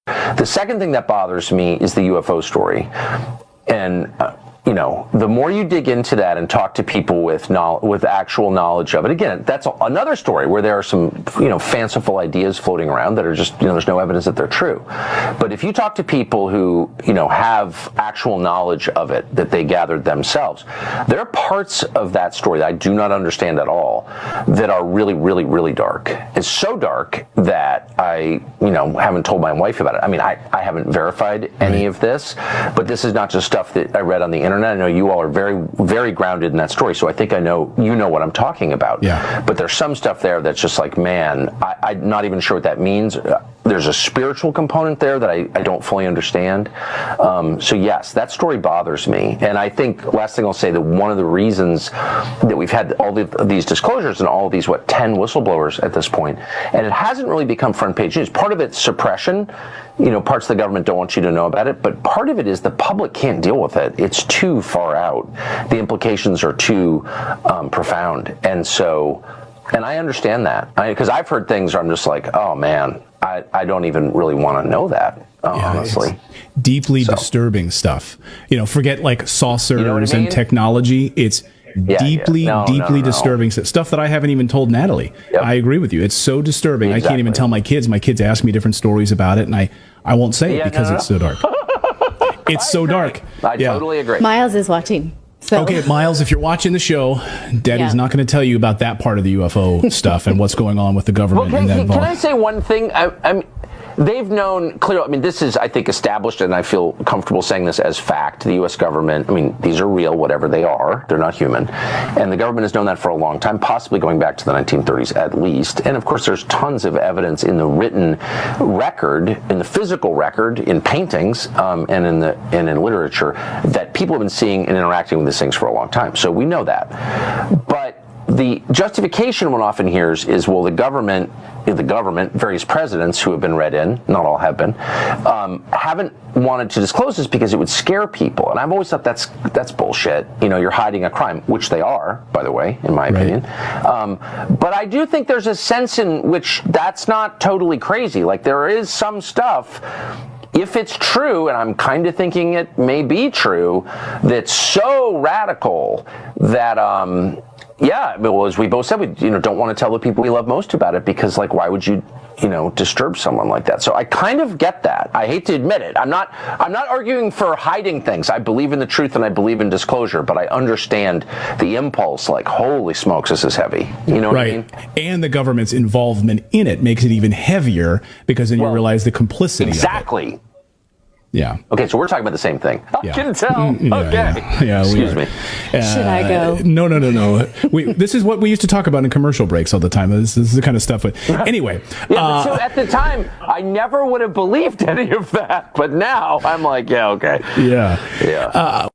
The second thing that bothers me is the UFO story. And, you know, the more you dig into that and talk to people with actual knowledge of it, again, that's another story where there are some, you know, fanciful ideas floating around that are just, you know, there's no evidence that they're true. But if you talk to people who, you know, have actual knowledge of it, that they gathered themselves, there are parts of that story that I do not understand at all that are really, really, really dark. It's so dark that I, you know, haven't told my wife about it. I mean, I haven't verified any of this, but this is not just stuff that I read on the internet. I know you all are very, very grounded in that story, so I think I know, you know what I'm talking about. Yeah. But there's some stuff there that's just like, man, I'm not even sure what that means. There's a spiritual component there that I don't fully understand. So yes, that story bothers me. And I think, last thing I'll say, that one of the reasons that we've had all these disclosures and all of these, 10 whistleblowers at this point, and it hasn't really become front page news. Part of it's suppression. You know, parts of the government don't want you to know about it, but part of it is the public can't deal with it. It's too far out. The implications are too profound. And so, and I understand that. Because I've heard things where I'm just like, oh man, I don't even really want to know that, honestly. Deeply disturbing stuff. You know, forget like saucers, you know what I mean? And technology. It's deeply disturbing stuff that I haven't even told Natalie. Yep. I agree with you. It's so disturbing. Exactly. I can't even tell my kids. My kids ask me different stories about it, and I won't say it because it's so dark. It's so dark. I totally agree. Miles is watching. So. Okay, Miles, if you're watching the show, Daddy's not going to tell you about that part of the UFO stuff and what's going on with the government. Well, can I say one thing? They've known clearly. I mean, this is, I think, established, and I feel comfortable saying this as fact. The U.S. government, I mean, these are real, whatever they are. They're not human. And the government has known that for a long time, possibly going back to the 1930s at least. And, of course, there's tons of evidence in the written record, in the physical record, in paintings, and in literature, that people have been seeing and interacting with these things for a long time. So we know that. But the justification one often hears is, well, the government, various presidents who have been read in, not all have been, haven't wanted to disclose this because it would scare people. And I've always thought that's bullshit. You know, you're hiding a crime, which they are, by the way, in my opinion. But I do think there's a sense in which that's not totally crazy. Like, there is some stuff, if it's true, and I'm kind of thinking it may be true, that's so radical that, yeah, well, as we both said, we don't want to tell the people we love most about it because, like, why would you disturb someone like that? So I kind of get that. I hate to admit it. I'm not arguing for hiding things. I believe in the truth and I believe in disclosure, but I understand the impulse. Like, holy smokes, this is heavy. You know what I mean? And the government's involvement in it makes it even heavier because then you realize the complicity. Exactly. Of it. Yeah. Okay, so we're talking about the same thing. I can tell. Yeah, excuse me. Should I go? No. This is what we used to talk about in commercial breaks all the time. This is the kind of stuff. Anyway. So at the time, I never would have believed any of that. But now I'm like, yeah, okay. Yeah.